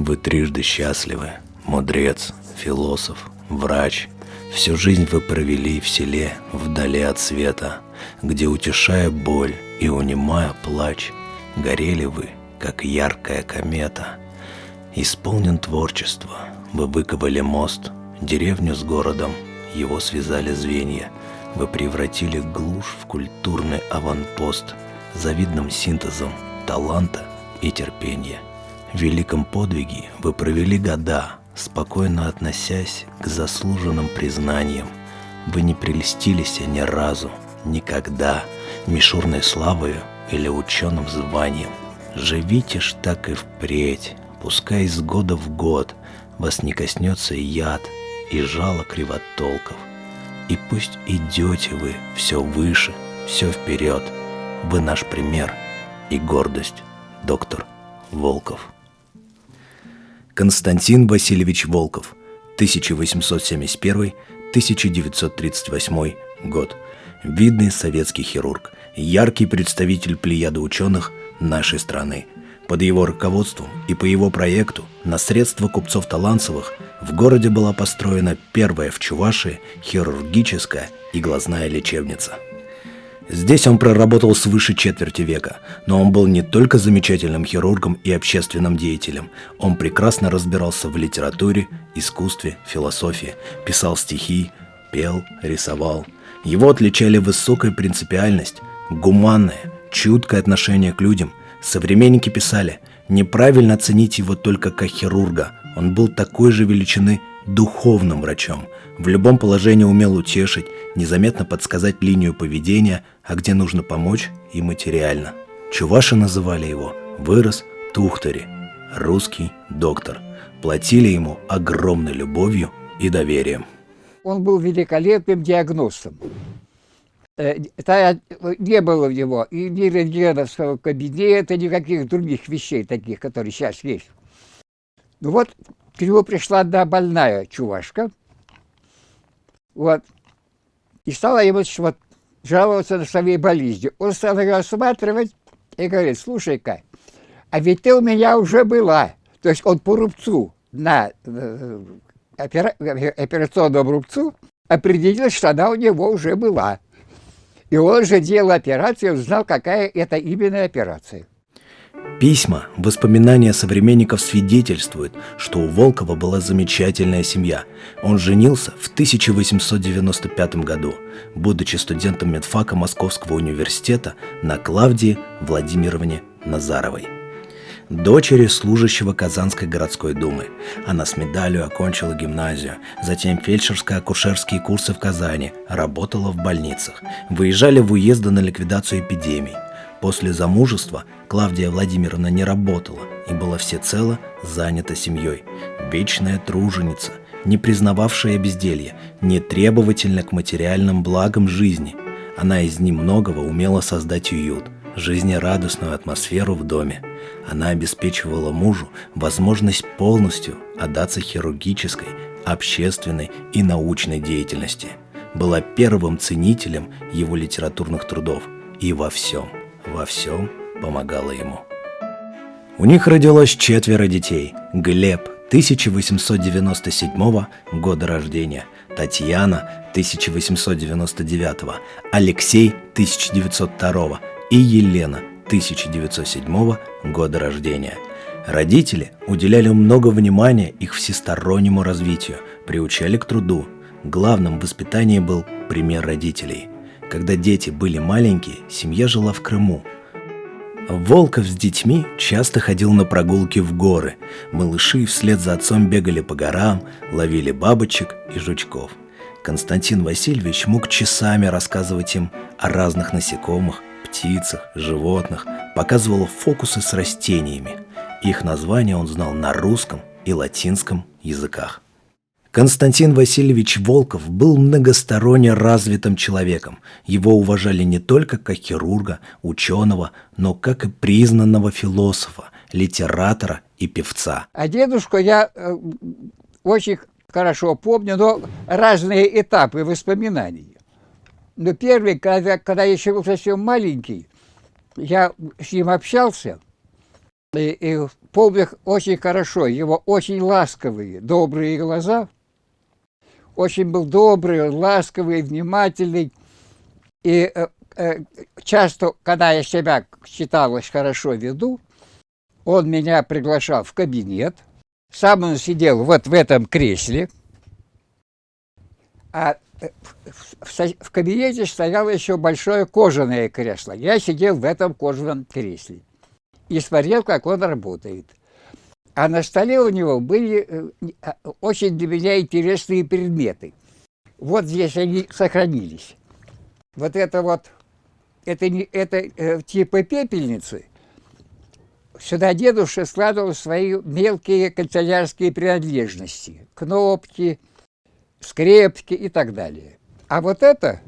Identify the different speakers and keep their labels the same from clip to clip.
Speaker 1: Вы трижды счастливы, мудрец, философ, врач. Всю жизнь вы провели в селе, вдали от света, где, утешая боль и унимая плач, горели вы, как яркая комета. Исполнен творчество, вы выковали мост, деревню с городом, его связали звенья. Вы превратили глушь в культурный аванпост, завидным синтезом таланта и терпения. В великом подвиге вы провели года, спокойно относясь к заслуженным признаниям. Вы не прельстились ни разу, никогда, мишурной славою или ученым званием. Живите ж так и впредь, пускай из года в год вас не коснется яд и жало кривотолков. И пусть идете вы все выше, все вперед. Вы наш пример и гордость, доктор Волков. Константин Васильевич Волков, 1871-1938 год. Видный советский хирург, яркий представитель плеяды ученых нашей страны. Под его руководством и по его проекту на средства купцов Таланцевых в городе была построена первая в Чувашии хирургическая и глазная лечебница. Здесь он проработал свыше четверти века, но он был не только замечательным хирургом и общественным деятелем. Он прекрасно разбирался в литературе, искусстве, философии, писал стихи, пел, рисовал. Его отличали высокая принципиальность, гуманное, чуткое отношение к людям. Современники писали: неправильно ценить его только как хирурга. Он был такой же величины духовным врачом. В любом положении умел утешить, незаметно подсказать линию поведения, а где нужно помочь и материально. Чуваши называли его «Вырос Тухтари», русский доктор. Платили ему огромной любовью и доверием.
Speaker 2: Он был великолепным диагностом. Не было в него и ни рентгеновского кабинета, никаких других вещей таких, которые сейчас есть. Ну вот, к нему пришла одна больная чувашка, вот, и стала ему вот жаловаться на свои болезни. Он стал ее осматривать и говорит: слушай-ка, а ведь ты у меня уже была. То есть он по рубцу, на операционном рубцу, определил, что она у него уже была. И он же делал операцию, знал, какая это именно операция.
Speaker 1: Письма, воспоминания современников свидетельствуют, что у Волкова была замечательная семья. Он женился в 1895 году, будучи студентом медфака Московского университета, на Клавдии Владимировне Назаровой, дочери служащего Казанской городской думы. Она с медалью окончила гимназию, затем фельдшерско-акушерские курсы в Казани, работала в больницах. Выезжали в уезды на ликвидацию эпидемий. После замужества Клавдия Владимировна не работала и была всецело занята семьей. Вечная труженица, не признававшая безделья, не требовательна к материальным благам жизни. Она из немногого умела создать уют, жизнерадостную атмосферу в доме. Она обеспечивала мужу возможность полностью отдаться хирургической, общественной и научной деятельности. Была первым ценителем его литературных трудов и во всем помогала ему. У них родилось 4 детей. Глеб, 1897 года рождения, Татьяна, 1899, Алексей, 1902 и Елена, 1907 года рождения. Родители уделяли много внимания их всестороннему развитию, приучали к труду. Главным в воспитании был пример родителей. Когда дети были маленькие, семья жила в Крыму. Волков с детьми часто ходил на прогулки в горы. Малыши вслед за отцом бегали по горам, ловили бабочек и жучков. Константин Васильевич мог часами рассказывать им о разных насекомых, птицах, животных, показывал фокусы с растениями. Их названия он знал на русском и латинском языках. Константин Васильевич Волков был многосторонне развитым человеком. Его уважали не только как хирурга, ученого, но как и признанного философа, литератора и певца.
Speaker 2: А дедушку я очень хорошо помню, но разные этапы воспоминаний. Но первый, когда я еще был совсем маленький, я с ним общался, и помню очень хорошо его очень ласковые, добрые глаза. Очень был добрый, ласковый, внимательный. И часто, когда я себя считалось хорошо веду, он меня приглашал в кабинет. Сам он сидел вот в этом кресле. А в кабинете стояло еще большое кожаное кресло. Я сидел в этом кожаном кресле и смотрел, как он работает. А на столе у него были очень для меня интересные предметы. Вот здесь они сохранились. Вот это типа пепельницы. Сюда дедушка складывал свои мелкие канцелярские принадлежности. Кнопки, скрепки и так далее. А это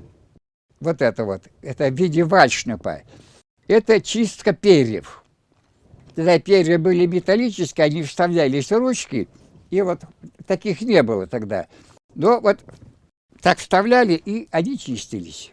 Speaker 2: в виде вальшнепа, это чистка перьев. Когда перья были металлические, они вставлялись в ручки, и вот таких не было тогда. Но вот так вставляли, и они чистились.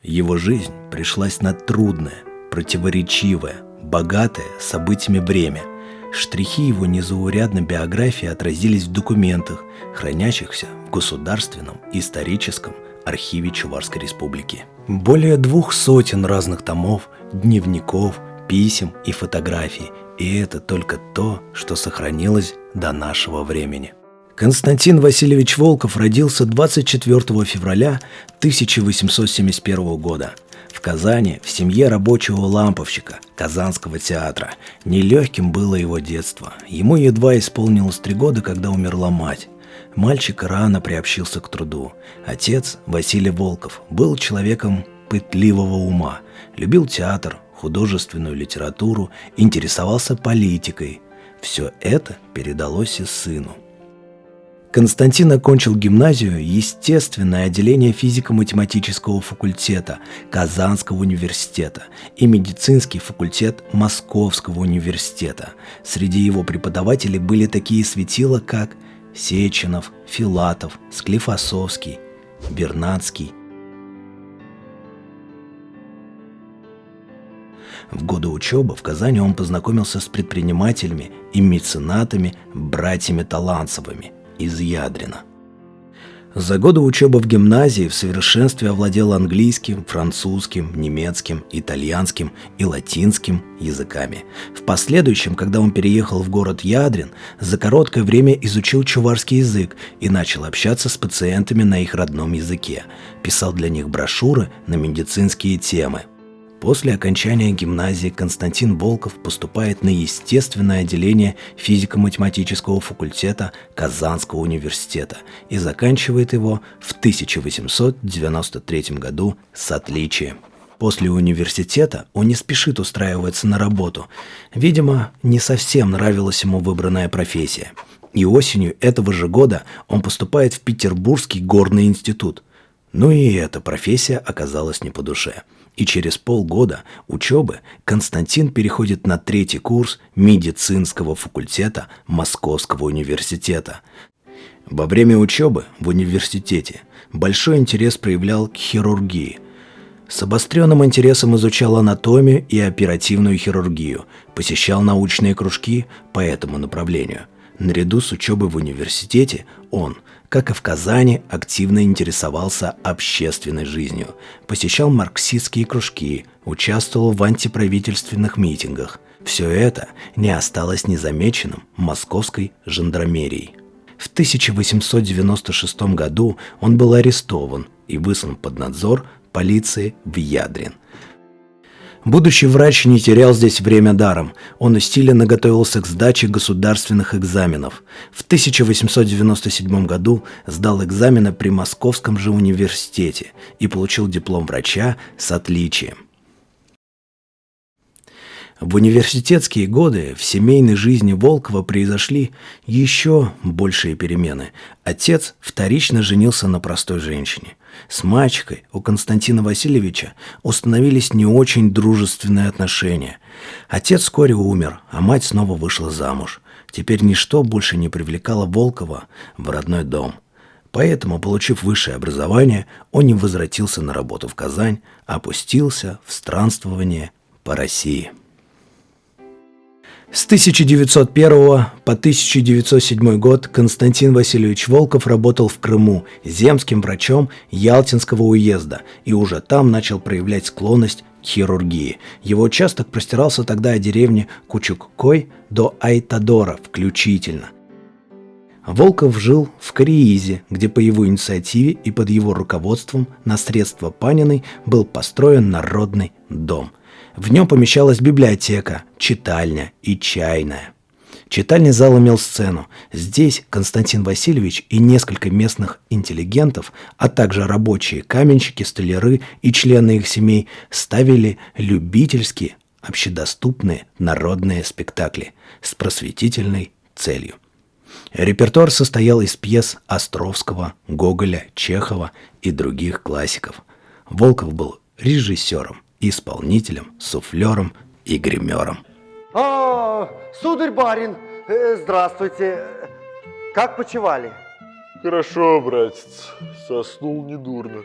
Speaker 1: Его жизнь пришлась на трудное, противоречивое, богатое событиями время. Штрихи его незаурядной биографии отразились в документах, хранящихся в Государственном историческом архиве Чувашской Республики. Более 200 разных томов, дневников, писем и фотографий. И это только то, что сохранилось до нашего времени. Константин Васильевич Волков родился 24 февраля 1871 года в Казани в семье рабочего ламповщика Казанского театра. Нелегким было его детство. Ему едва исполнилось 3 года, когда умерла мать. Мальчик рано приобщился к труду. Отец, Василий Волков, был человеком пытливого ума, любил театр, художественную литературу, интересовался политикой. Все это передалось и сыну. Константин окончил гимназию, естественное отделение физико-математического факультета Казанского университета и медицинский факультет Московского университета. Среди его преподавателей были такие светила, как Сеченов, Филатов, Склифосовский, Вернадский. В годы учебы в Казани он познакомился с предпринимателями и меценатами братьями Таланцевыми из Ядрина. За годы учебы в гимназии в совершенстве овладел английским, французским, немецким, итальянским и латинским языками. В последующем, когда он переехал в город Ядрин, за короткое время изучил чувашский язык и начал общаться с пациентами на их родном языке. Писал для них брошюры на медицинские темы. После окончания гимназии Константин Волков поступает на естественное отделение физико-математического факультета Казанского университета и заканчивает его в 1893 году с отличием. После университета он не спешит устраиваться на работу. Видимо, не совсем нравилась ему выбранная профессия. И осенью этого же года он поступает в Петербургский горный институт. Но и эта профессия оказалась не по душе. И через полгода учебы Константин переходит на 3-й курс медицинского факультета Московского университета. Во время учебы в университете большой интерес проявлял к хирургии. С обостренным интересом изучал анатомию и оперативную хирургию, посещал научные кружки по этому направлению. Наряду с учебой в университете он, как и в Казани, активно интересовался общественной жизнью, посещал марксистские кружки, участвовал в антиправительственных митингах. Все это не осталось незамеченным московской жандармерией. В 1896 году он был арестован и выслан под надзор полиции в Ядрин. Будущий врач не терял здесь время даром. Он усиленно готовился к сдаче государственных экзаменов. В 1897 году сдал экзамены при Московском же университете и получил диплом врача с отличием. В университетские годы в семейной жизни Волкова произошли еще большие перемены. Отец вторично женился на простой женщине. С мачехой у Константина Васильевича установились не очень дружественные отношения. Отец вскоре умер, а мать снова вышла замуж. Теперь ничто больше не привлекало Волкова в родной дом. Поэтому, получив высшее образование, он не возвратился на работу в Казань, а опустился в странствование по России. С 1901 по 1907 год Константин Васильевич Волков работал в Крыму земским врачом Ялтинского уезда и уже там начал проявлять склонность к хирургии. Его участок простирался тогда от деревни Кучук-Кой до Айтадора включительно. Волков жил в Кориизе, где по его инициативе и под его руководством на средства Паниной был построен Народный дом. В нем помещалась библиотека, читальня и чайная. Читальный зал имел сцену. Здесь Константин Васильевич и несколько местных интеллигентов, а также рабочие, каменщики, столяры и члены их семей ставили любительские, общедоступные народные спектакли с просветительной целью. Репертуар состоял из пьес Островского, Гоголя, Чехова и других классиков. Волков был режиссером, исполнителем, суфлером и гримером.
Speaker 3: Сударь-барин, здравствуйте. Как почивали?
Speaker 4: Хорошо, братец, соснул недурно.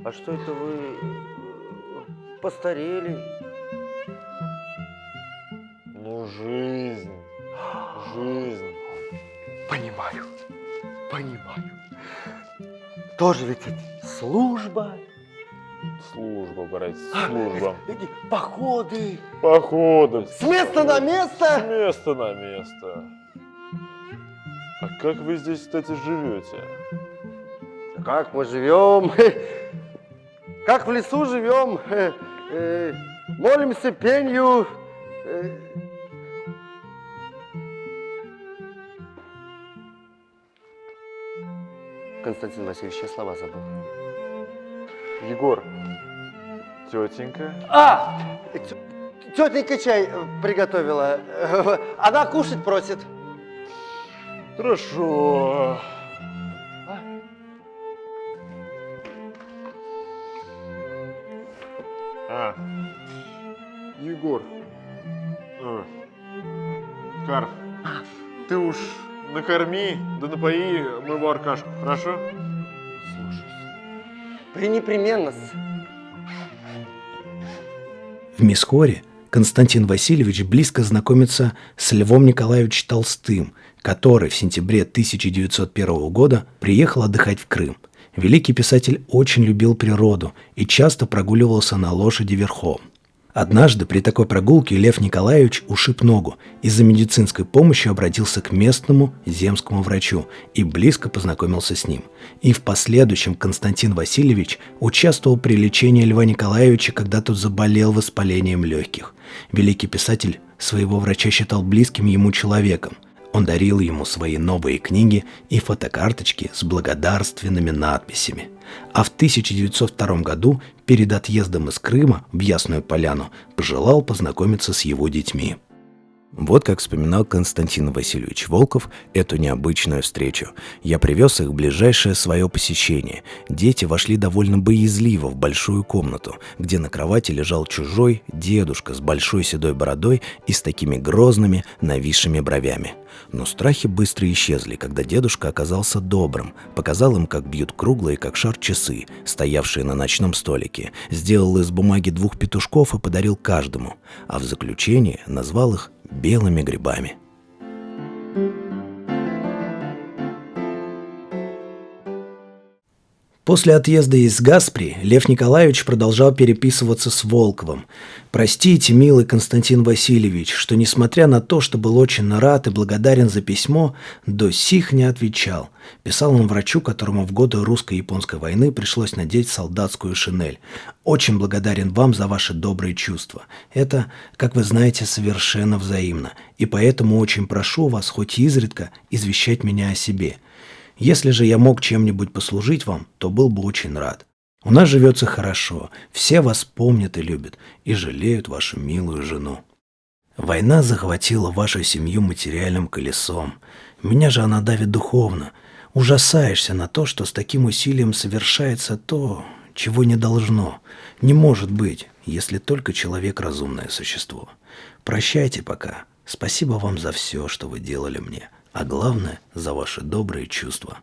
Speaker 3: А что это вы постарели?
Speaker 4: Ну, жизнь.
Speaker 3: Понимаю. Тоже ведь служба.
Speaker 4: Служба, братец, служба.
Speaker 3: Эти походы.
Speaker 4: Походы.
Speaker 3: С места на место.
Speaker 4: С места на место. А как вы здесь, кстати, живете?
Speaker 3: Как мы живем? Как в лесу живем? Молимся пенью. Константин Васильевич, я слова забыл.
Speaker 4: Егор, тетенька.
Speaker 3: Тетенька чай приготовила. Она кушать просит.
Speaker 4: Хорошо. Егор. Карп, ты уж накорми, да напои моего Аркашку, хорошо?
Speaker 3: Пренепременно.
Speaker 1: В Мисхоре Константин Васильевич близко знакомится с Львом Николаевичем Толстым, который в сентябре 1901 года приехал отдыхать в Крым. Великий писатель очень любил природу и часто прогуливался на лошади верхом. Однажды при такой прогулке Лев Николаевич ушиб ногу и за медицинской помощью обратился к местному земскому врачу и близко познакомился с ним. И в последующем Константин Васильевич участвовал при лечении Льва Николаевича, когда тот заболел воспалением легких. Великий писатель своего врача считал близким ему человеком. Он дарил ему свои новые книги и фотокарточки с благодарственными надписями. А в 1902 году, перед отъездом из Крыма в Ясную Поляну, пожелал познакомиться с его детьми. Вот как вспоминал Константин Васильевич Волков эту необычную встречу. «Я привез их в ближайшее свое посещение. Дети вошли довольно боязливо в большую комнату, где на кровати лежал чужой дедушка с большой седой бородой и с такими грозными нависшими бровями. Но страхи быстро исчезли, когда дедушка оказался добрым, показал им, как бьют круглые, как шар, часы, стоявшие на ночном столике, сделал из бумаги 2 петушков и подарил каждому, а в заключение назвал их белыми грибами». После отъезда из Гаспри Лев Николаевич продолжал переписываться с Волковым. «Простите, милый Константин Васильевич, что, несмотря на то, что был очень рад и благодарен за письмо, до сих не отвечал». Писал он врачу, которому в годы русско-японской войны пришлось надеть солдатскую шинель. «Очень благодарен вам за ваши добрые чувства. Это, как вы знаете, совершенно взаимно, и поэтому очень прошу вас хоть изредка извещать меня о себе. Если же я мог чем-нибудь послужить вам, то был бы очень рад. У нас живется хорошо, все вас помнят и любят, и жалеют вашу милую жену. Война захватила вашу семью материальным колесом. Меня же она давит духовно. Ужасаешься на то, что с таким усилием совершается то, чего не должно. Не может быть, если только человек разумное существо. Прощайте пока. Спасибо вам за все, что вы делали мне. А главное, за ваши добрые чувства».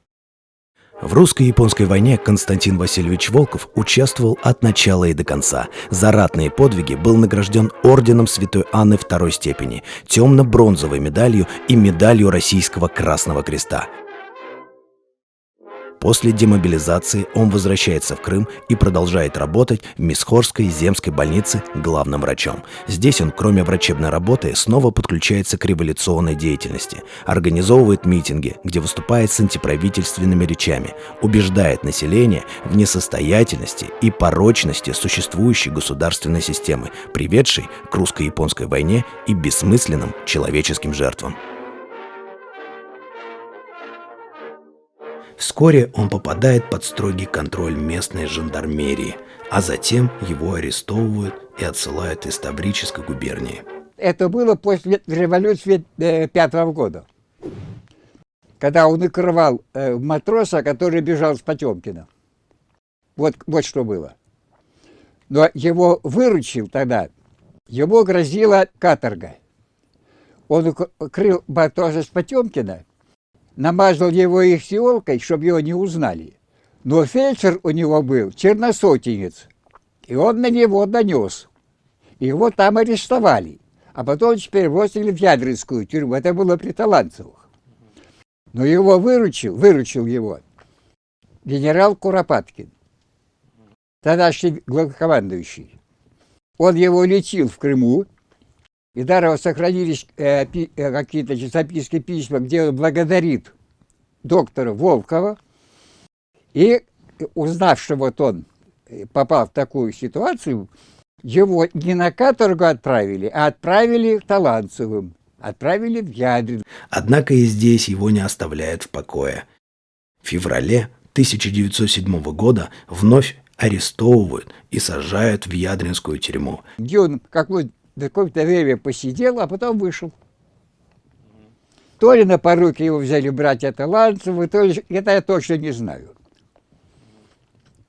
Speaker 1: В русско-японской войне Константин Васильевич Волков участвовал от начала и до конца. За ратные подвиги был награжден орденом Святой Анны второй степени, темно-бронзовой медалью и медалью Российского Красного Креста. После демобилизации он возвращается в Крым и продолжает работать в Мисхорской земской больнице главным врачом. Здесь он, кроме врачебной работы, снова подключается к революционной деятельности, организовывает митинги, где выступает с антиправительственными речами, убеждает население в несостоятельности и порочности существующей государственной системы, приведшей к русско-японской войне и бессмысленным человеческим жертвам. Вскоре он попадает под строгий контроль местной жандармерии, а затем его арестовывают и отсылают из Таврической губернии.
Speaker 2: Это было после революции 5-го года, когда он укрывал матроса, который бежал с Потемкина. Вот что было. Но его выручил тогда, ему грозила каторга. Он укрыл матроса с Потемкина, намазал его их сиолкой, чтобы его не узнали. Но фельдшер у него был черносотенец, и он на него донес. Его там арестовали, а потом теперь бросили в Ядринскую тюрьму. Это было при Таланцевых. Но его выручил его генерал Куропаткин, тогдашний главнокомандующий. Он его лечил в Крыму, и даже сохранились какие-то записки, письма, где он благодарит доктора Волкова. И узнав, что вот он попал в такую ситуацию, его не на каторгу отправили, а отправили Таланцевым, отправили в Ядрин.
Speaker 1: Однако и здесь его не оставляют в покое. В феврале 1907 года вновь арестовывают и сажают в Ядринскую тюрьму.
Speaker 2: Где он какое-то время посидел, а потом вышел. То ли на поруки его взяли братья Таланцевы, то ли... Это я точно не знаю.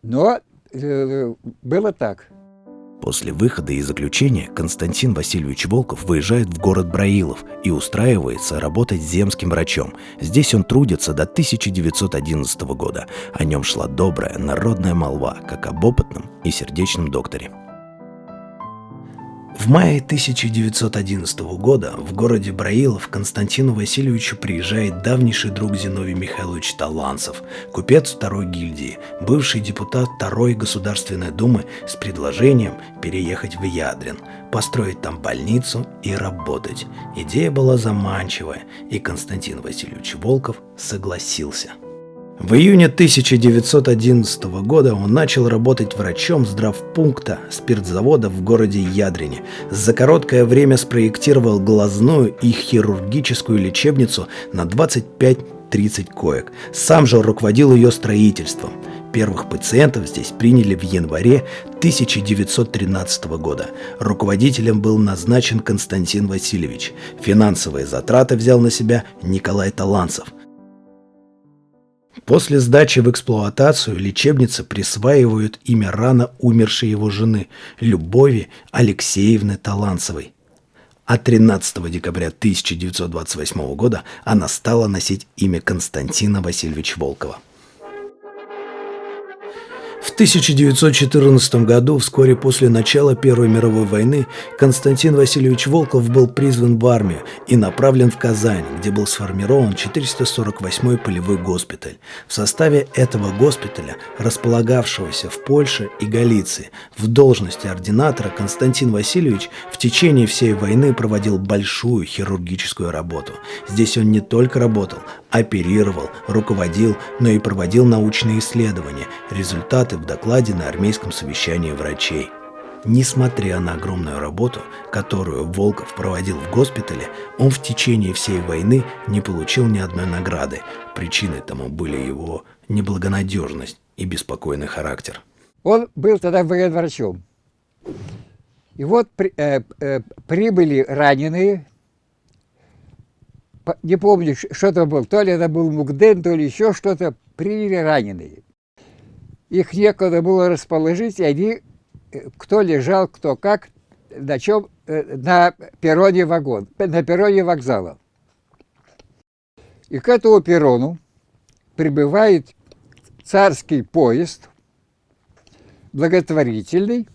Speaker 2: Но было так.
Speaker 1: После выхода из заключения Константин Васильевич Волков выезжает в город Браилов и устраивается работать земским врачом. Здесь он трудится до 1911 года. О нем шла добрая народная молва, как об опытном и сердечном докторе. В мае 1911 года в городе Браилов к Константину Васильевичу приезжает давнейший друг Зиновий Михайлович Таланцев, купец второй гильдии, бывший депутат Второй Государственной Думы с предложением переехать в Ядрин, построить там больницу и работать. Идея была заманчивая, и Константин Васильевич Волков согласился. В июне 1911 года он начал работать врачом здравпункта спиртзавода в городе Ядрине. За короткое время спроектировал глазную и хирургическую лечебницу на 25-30 коек. Сам же руководил ее строительством. Первых пациентов здесь приняли в январе 1913 года. Руководителем был назначен Константин Васильевич. Финансовые затраты взял на себя Николай Таланцев. После сдачи в эксплуатацию лечебнице присваивают имя рано умершей его жены Любови Алексеевны Таланцевой. А 13 декабря 1928 года она стала носить имя Константина Васильевича Волкова. В 1914 году, вскоре после начала Первой мировой войны, Константин Васильевич Волков был призван в армию и направлен в Казань, где был сформирован 448-й полевой госпиталь. В составе этого госпиталя, располагавшегося в Польше и Галиции, в должности ординатора Константин Васильевич в течение всей войны проводил большую хирургическую работу. Здесь он не только работал, оперировал, руководил, но и проводил научные исследования, результаты в докладе на армейском совещании врачей. Несмотря на огромную работу, которую Волков проводил в госпитале, он в течение всей войны не получил ни одной награды. Причиной тому были его неблагонадежность и беспокойный характер.
Speaker 2: Он был тогда военврачом. И вот прибыли раненые. Не помню, что это был. То ли это был Мукден, то ли еще что-то. Приняли раненые. Их некуда было расположить, и они, кто лежал, кто как, на чем, на перроне вокзала. И к этому перрону прибывает царский поезд, благотворительный,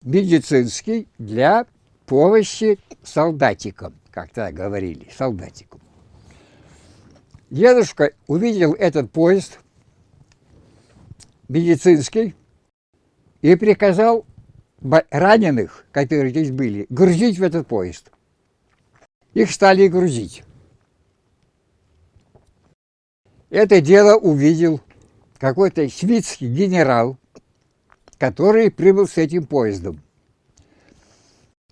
Speaker 2: медицинский, для помощи солдатикам, как тогда говорили, солдатикам. Дедушка увидел этот поезд медицинский и приказал раненых, которые здесь были, грузить в этот поезд. Их стали грузить. Это дело увидел какой-то шведский генерал, который прибыл с этим поездом.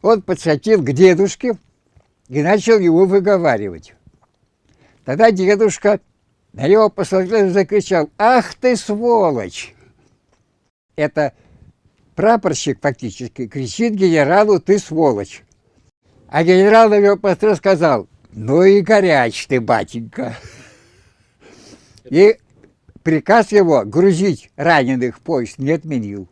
Speaker 2: Он подскочил к дедушке и начал его выговаривать. Тогда дедушка на него посмотрел и закричал: «Ах ты, сволочь!» Это прапорщик фактически кричит генералу: «Ты сволочь!» А генерал на него посмотрел и сказал: «Ну и горяч ты, батенька!» И приказ его грузить раненых в поезд не отменил.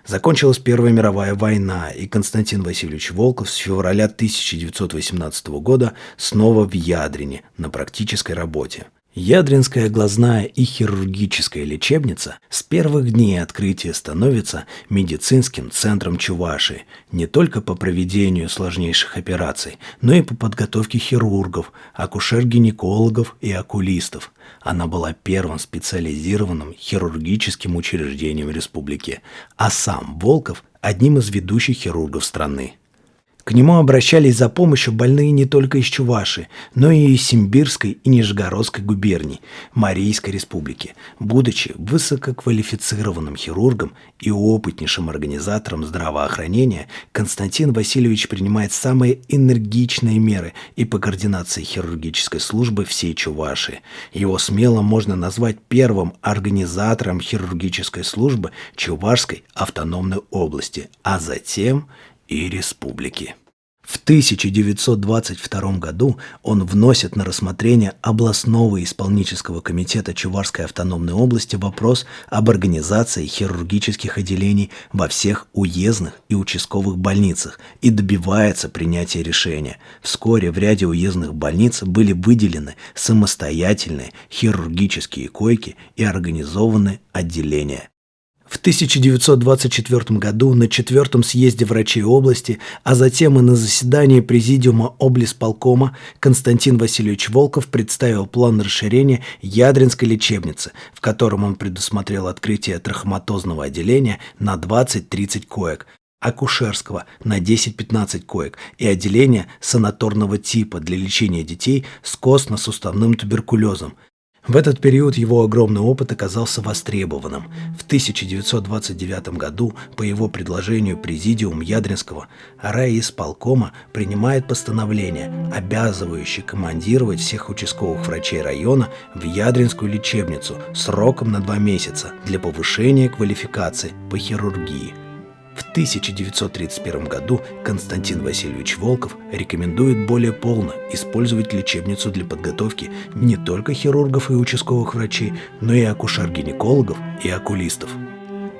Speaker 1: Закончилась Первая мировая война, и Константин Васильевич Волков с февраля 1918 года снова в Ядрине на практической работе. Ядринская глазная и хирургическая лечебница с первых дней открытия становится медицинским центром Чувашии не только по проведению сложнейших операций, но и по подготовке хирургов, акушер-гинекологов и окулистов. Она была первым специализированным хирургическим учреждением республики, а сам Волков – одним из ведущих хирургов страны. К нему обращались за помощью больные не только из Чувашии, но и из Симбирской и Нижегородской губерний Марийской республики. Будучи высококвалифицированным хирургом и опытнейшим организатором здравоохранения, Константин Васильевич принимает самые энергичные меры и по координации хирургической службы всей Чувашии. Его смело можно назвать первым организатором хирургической службы Чувашской автономной области, а затем и республики. В 1922 году он вносит на рассмотрение областного исполнительского комитета Чувашской автономной области вопрос об организации хирургических отделений во всех уездных и участковых больницах и добивается принятия решения. Вскоре в ряде уездных больниц были выделены самостоятельные хирургические койки и организованы отделения. В 1924 году на 4-м съезде врачей области, а затем и на заседании Президиума облисполкома Константин Васильевич Волков представил план расширения Ядринской лечебницы, в котором он предусмотрел открытие трахоматозного отделения на 20-30 коек, акушерского на 10-15 коек и отделения санаторного типа для лечения детей с костно-суставным туберкулезом. В этот период его огромный опыт оказался востребованным. В 1929 году по его предложению Президиум Ядринского райисполкома принимает постановление, обязывающее командировать всех участковых врачей района в Ядринскую лечебницу сроком на 2 месяца для повышения квалификации по хирургии. В 1931 году Константин Васильевич Волков рекомендует более полно использовать лечебницу для подготовки не только хирургов и участковых врачей, но и акушер-гинекологов и окулистов.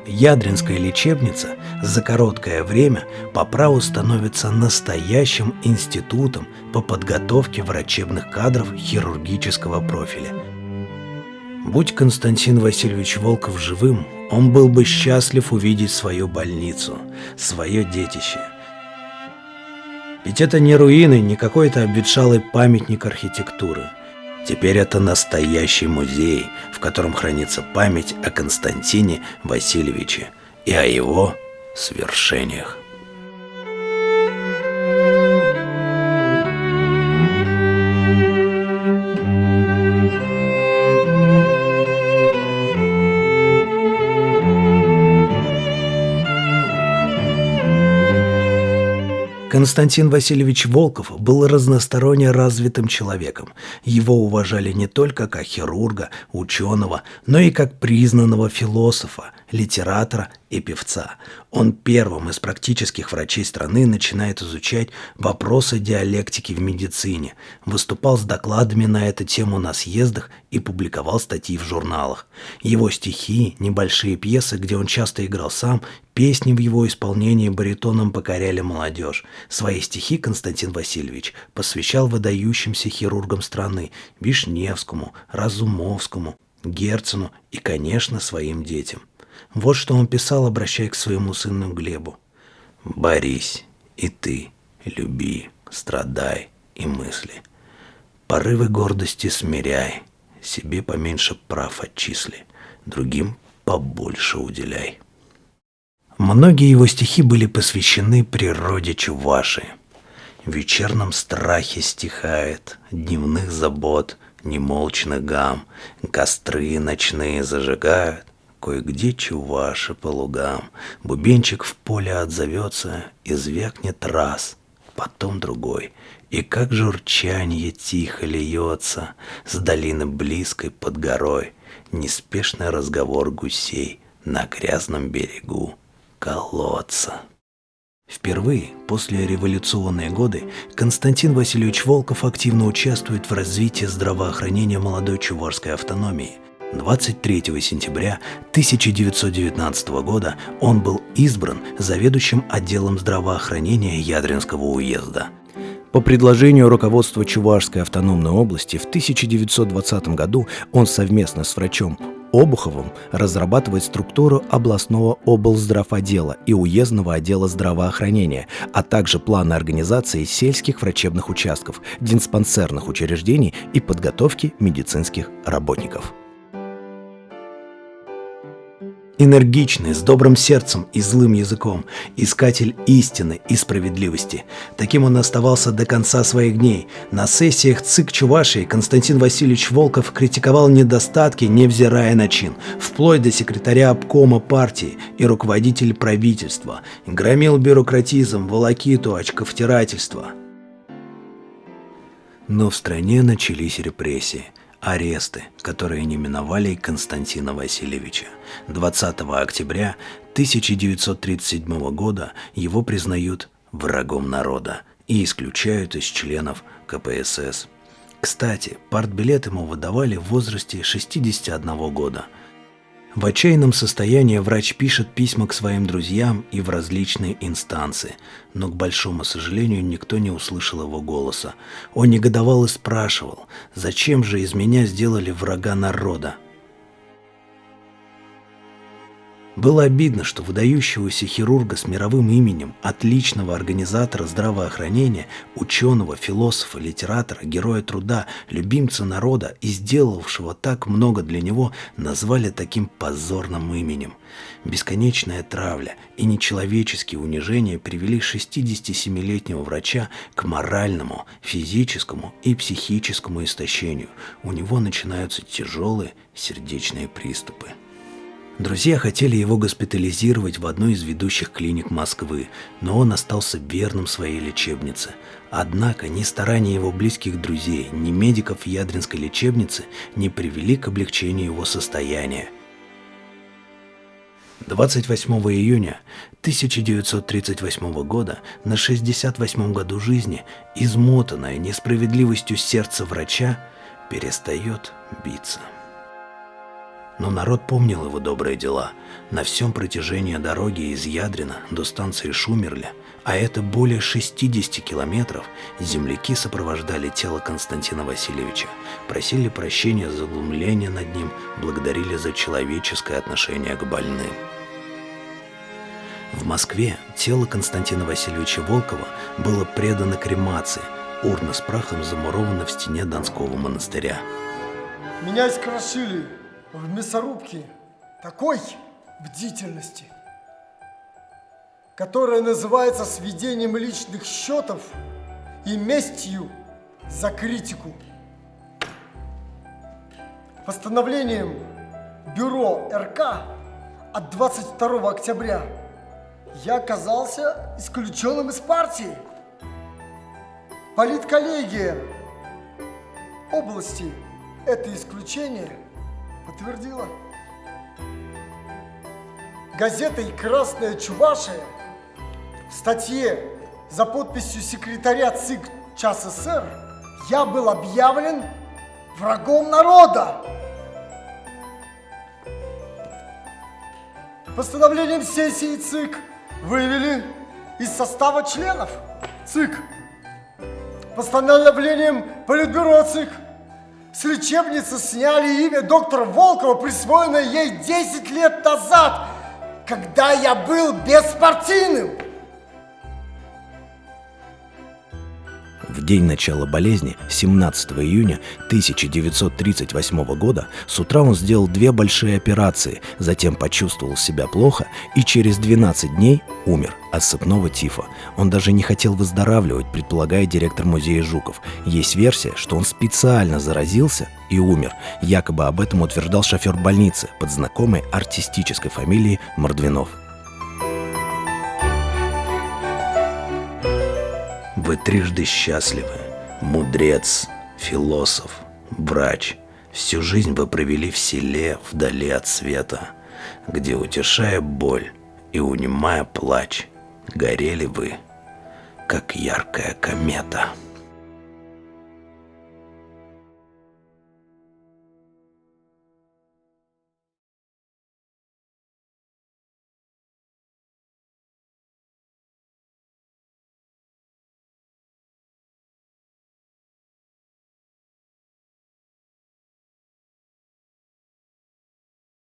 Speaker 1: Ядринская лечебница за короткое время по праву становится настоящим институтом по подготовке врачебных кадров хирургического профиля. Будь Константин Васильевич Волков живым, он был бы счастлив увидеть свою больницу, свое детище. Ведь это не руины, не какой-то обветшалый памятник архитектуры. Теперь это настоящий музей, в котором хранится память о Константине Васильевиче и о его свершениях. Константин Васильевич Волков был разносторонне развитым человеком. Его уважали не только как хирурга, ученого, но и как признанного философа, литератора и певца. Он первым из практических врачей страны начинает изучать вопросы диалектики в медицине, выступал с докладами на эту тему на съездах и публиковал статьи в журналах. Его стихи, небольшие пьесы, где он часто играл сам, песни в его исполнении баритоном покоряли молодежь. Свои стихи Константин Васильевич посвящал выдающимся хирургам страны – Вишневскому, Разумовскому, Герцену и, конечно, своим детям. Вот что он писал, обращаясь к своему сыну Глебу. «Борись, и ты, люби, страдай и мысли. Порывы гордости смиряй, себе поменьше прав отчисли, другим побольше уделяй». Многие его стихи были посвящены природе Чувашии. В вечернем страхе стихает, дневных забот, немолчных гам, костры ночные зажигают, кое-где чуваши по лугам. Бубенчик в поле отзовется, и звякнет раз, потом другой, и как журчанье тихо льется с долины близкой под горой, неспешный разговор гусей на грязном берегу колодца. Впервые после революционные годы Константин Васильевич Волков активно участвует в развитии здравоохранения молодой чувашской автономии. 23 сентября 1919 года он был избран заведующим отделом здравоохранения Ядринского уезда. По предложению руководства Чувашской автономной области в 1920 году он совместно с врачом Обуховым разрабатывает структуру областного облздравотдела и уездного отдела здравоохранения, а также планы организации сельских врачебных участков, диспансерных учреждений и подготовки медицинских работников. Энергичный, с добрым сердцем и злым языком, искатель истины и справедливости. Таким он оставался до конца своих дней. На сессиях ЦИК Чувашии Константин Васильевич Волков критиковал недостатки, невзирая на чин, вплоть до секретаря обкома партии и руководителя правительства. Громил бюрократизм, волокиту, очковтирательство. Но в стране начались репрессии. Аресты, которые не миновали и Константина Васильевича. 20 октября 1937 года его признают врагом народа и исключают из членов КПСС. Кстати, партбилет ему выдавали в возрасте 61 года. В отчаянном состоянии врач пишет письма к своим друзьям и в различные инстанции, но, к большому сожалению, никто не услышал его голоса. Он негодовал и спрашивал, зачем же из меня сделали врага народа? Было обидно, что выдающегося хирурга с мировым именем, отличного организатора здравоохранения, ученого, философа, литератора, героя труда, любимца народа и сделавшего так много для него, назвали таким позорным именем. Бесконечная травля и нечеловеческие унижения привели 67-летнего врача к моральному, физическому и психическому истощению. У него начинаются тяжелые сердечные приступы. Друзья хотели его госпитализировать в одну из ведущих клиник Москвы, но он остался верным своей лечебнице. Однако ни старания его близких друзей, ни медиков Ядринской лечебницы не привели к облегчению его состояния. 28 июня 1938 года, на 68 году жизни, измотанное несправедливостью сердце врача перестает биться. Но народ помнил его добрые дела. На всем протяжении дороги из Ядрина до станции Шумерля, а это более 60 километров, земляки сопровождали тело Константина Васильевича, просили прощения за глумление над ним, благодарили за человеческое отношение к больным. В Москве тело Константина Васильевича Волкова было предано кремации, урна с прахом замурована в стене Донского монастыря.
Speaker 5: Меня искрошили в мясорубке такой бдительности, которая называется сведением личных счетов и местью за критику. Постановлением Бюро РК от 22 октября я оказался исключенным из партии. Политколлегия области это исключение подтвердила. Газетой «Красная Чувашия» в статье за подписью секретаря ЦИК ЧССР я был объявлен врагом народа. Постановлением сессии ЦИК вывели из состава членов ЦИК. Постановлением Политбюро ЦИК С лечебницы сняли имя доктора Волкова, присвоенное ей 10 лет назад, когда я был беспартийным.
Speaker 1: В день начала болезни, 17 июня 1938 года, с утра он сделал 2 большие операции, затем почувствовал себя плохо и через 12 дней умер от сыпного тифа. Он даже не хотел выздоравливать, предполагает директор музея Жуков. Есть версия, что он специально заразился и умер. Якобы об этом утверждал шофер больницы под знакомой артистической фамилией Мордвинов. Вы трижды счастливы, мудрец, философ, врач. Всю жизнь вы провели в селе, вдали от света, где, утешая боль и унимая плач, горели вы, как яркая комета.